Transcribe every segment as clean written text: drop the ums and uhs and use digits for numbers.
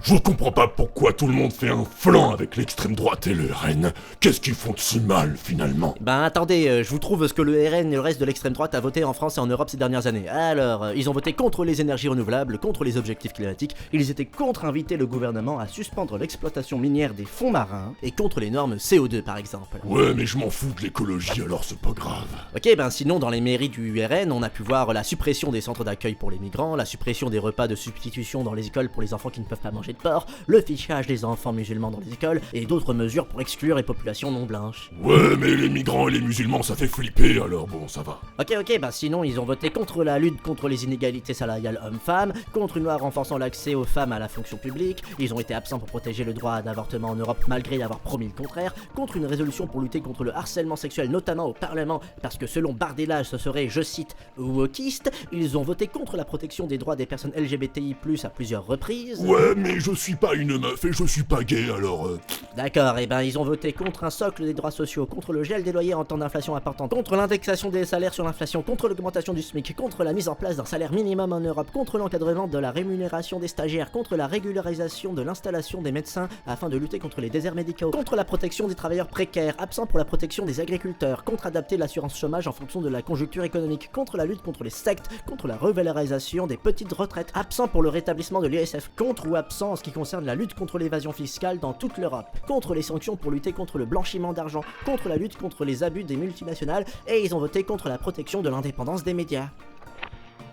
Je comprends pas pourquoi tout le monde fait un flanc avec l'extrême droite et le RN. Qu'est-ce qu'ils font de si mal, finalement? Ben attendez, je vous trouve ce que le RN et le reste de l'extrême droite a voté en France et en Europe ces dernières années. Alors, ils ont voté contre les énergies renouvelables, contre les objectifs climatiques, ils étaient contre inviter le gouvernement à suspendre l'exploitation minière des fonds marins, et contre les normes CO2 par exemple. Ouais, mais je m'en fous de l'écologie, alors c'est pas grave. Ok, ben sinon dans les mairies du RN, on a pu voir la suppression des centres d'accueil pour les migrants, la suppression des repas de substitution dans les écoles pour les enfants qui ne peuvent pas manger de porc, le fichage des enfants musulmans dans les écoles, et d'autres mesures pour exclure les populations non blanches. Ouais, mais les migrants et les musulmans, ça fait flipper, alors bon, ça va. Ok, bah sinon ils ont voté contre la lutte contre les inégalités salariales hommes-femmes, contre une loi renforçant l'accès aux femmes à la fonction publique, ils ont été absents pour protéger le droit d'avortement en Europe malgré y avoir promis le contraire, contre une résolution pour lutter contre le harcèlement sexuel notamment au Parlement, parce que selon Bardella ce serait, je cite, wokiste, ils ont voté contre la protection des droits des personnes LGBTI+, à plusieurs reprises. Ouais, mais je suis pas une meuf et je suis pas gay, alors D'accord, et ben ils ont voté contre un socle des droits sociaux, contre le gel des loyers en temps d'inflation importante, contre l'indexation des salaires sur l'inflation, contre l'augmentation du SMIC, contre la mise en place d'un salaire minimum en Europe, contre l'encadrement de la rémunération des stagiaires, contre la régularisation de l'installation des médecins afin de lutter contre les déserts médicaux, contre la protection des travailleurs précaires, absent pour la protection des agriculteurs, contre adapter l'assurance chômage en fonction de la conjoncture économique, contre la lutte contre les sectes, contre la revalorisation des petites retraites, absent pour le rétablissement de l'ISF, contre ou absent en ce qui concerne la lutte contre l'évasion fiscale dans toute l'Europe, contre les sanctions pour lutter contre le blanchiment d'argent, contre la lutte contre les abus des multinationales, et ils ont voté contre la protection de l'indépendance des médias.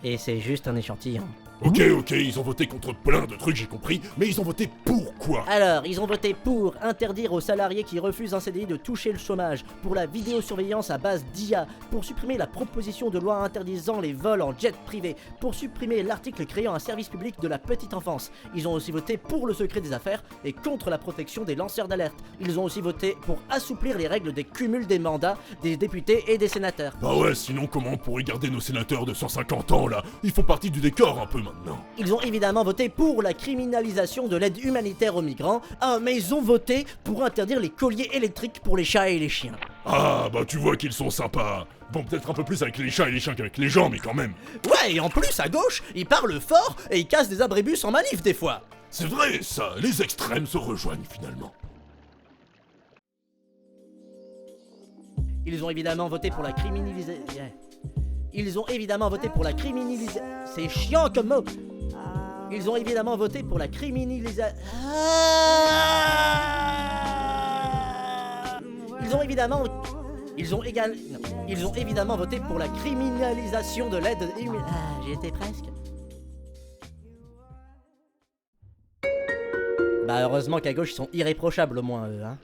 Et c'est juste un échantillon. Ok, ils ont voté contre plein de trucs, j'ai compris, mais ils ont voté pour quoi? Alors, ils ont voté pour interdire aux salariés qui refusent un CDI de toucher le chômage, pour la vidéosurveillance à base d'IA, pour supprimer la proposition de loi interdisant les vols en jet privé, pour supprimer l'article créant un service public de la petite enfance. Ils ont aussi voté pour le secret des affaires et contre la protection des lanceurs d'alerte. Ils ont aussi voté pour assouplir les règles des cumuls des mandats des députés et des sénateurs. Bah ouais, sinon comment on pourrait garder nos sénateurs de 150 ans là? Ils font partie du décor un peu maintenant. Ils ont évidemment voté pour la criminalisation de l'aide humanitaire aux migrants, mais ils ont voté pour interdire les colliers électriques pour les chats et les chiens. Ah, bah tu vois qu'ils sont sympas. Bon, peut-être un peu plus avec les chats et les chiens qu'avec les gens, mais quand même. Ouais, et en plus, à gauche, ils parlent fort et ils cassent des abribus en manif des fois. C'est vrai, ça, les extrêmes se rejoignent finalement. Ils ont évidemment voté pour la criminalisation... Ils ont évidemment voté pour la criminalisation... C'est chiant comme mot. Ils ont évidemment voté pour la criminalisation... Ils ont évidemment... Ils ont évidemment voté pour la criminalisation de l'aide humaine... Ah, j'y étais presque. Bah heureusement qu'à gauche ils sont irréprochables au moins eux, hein.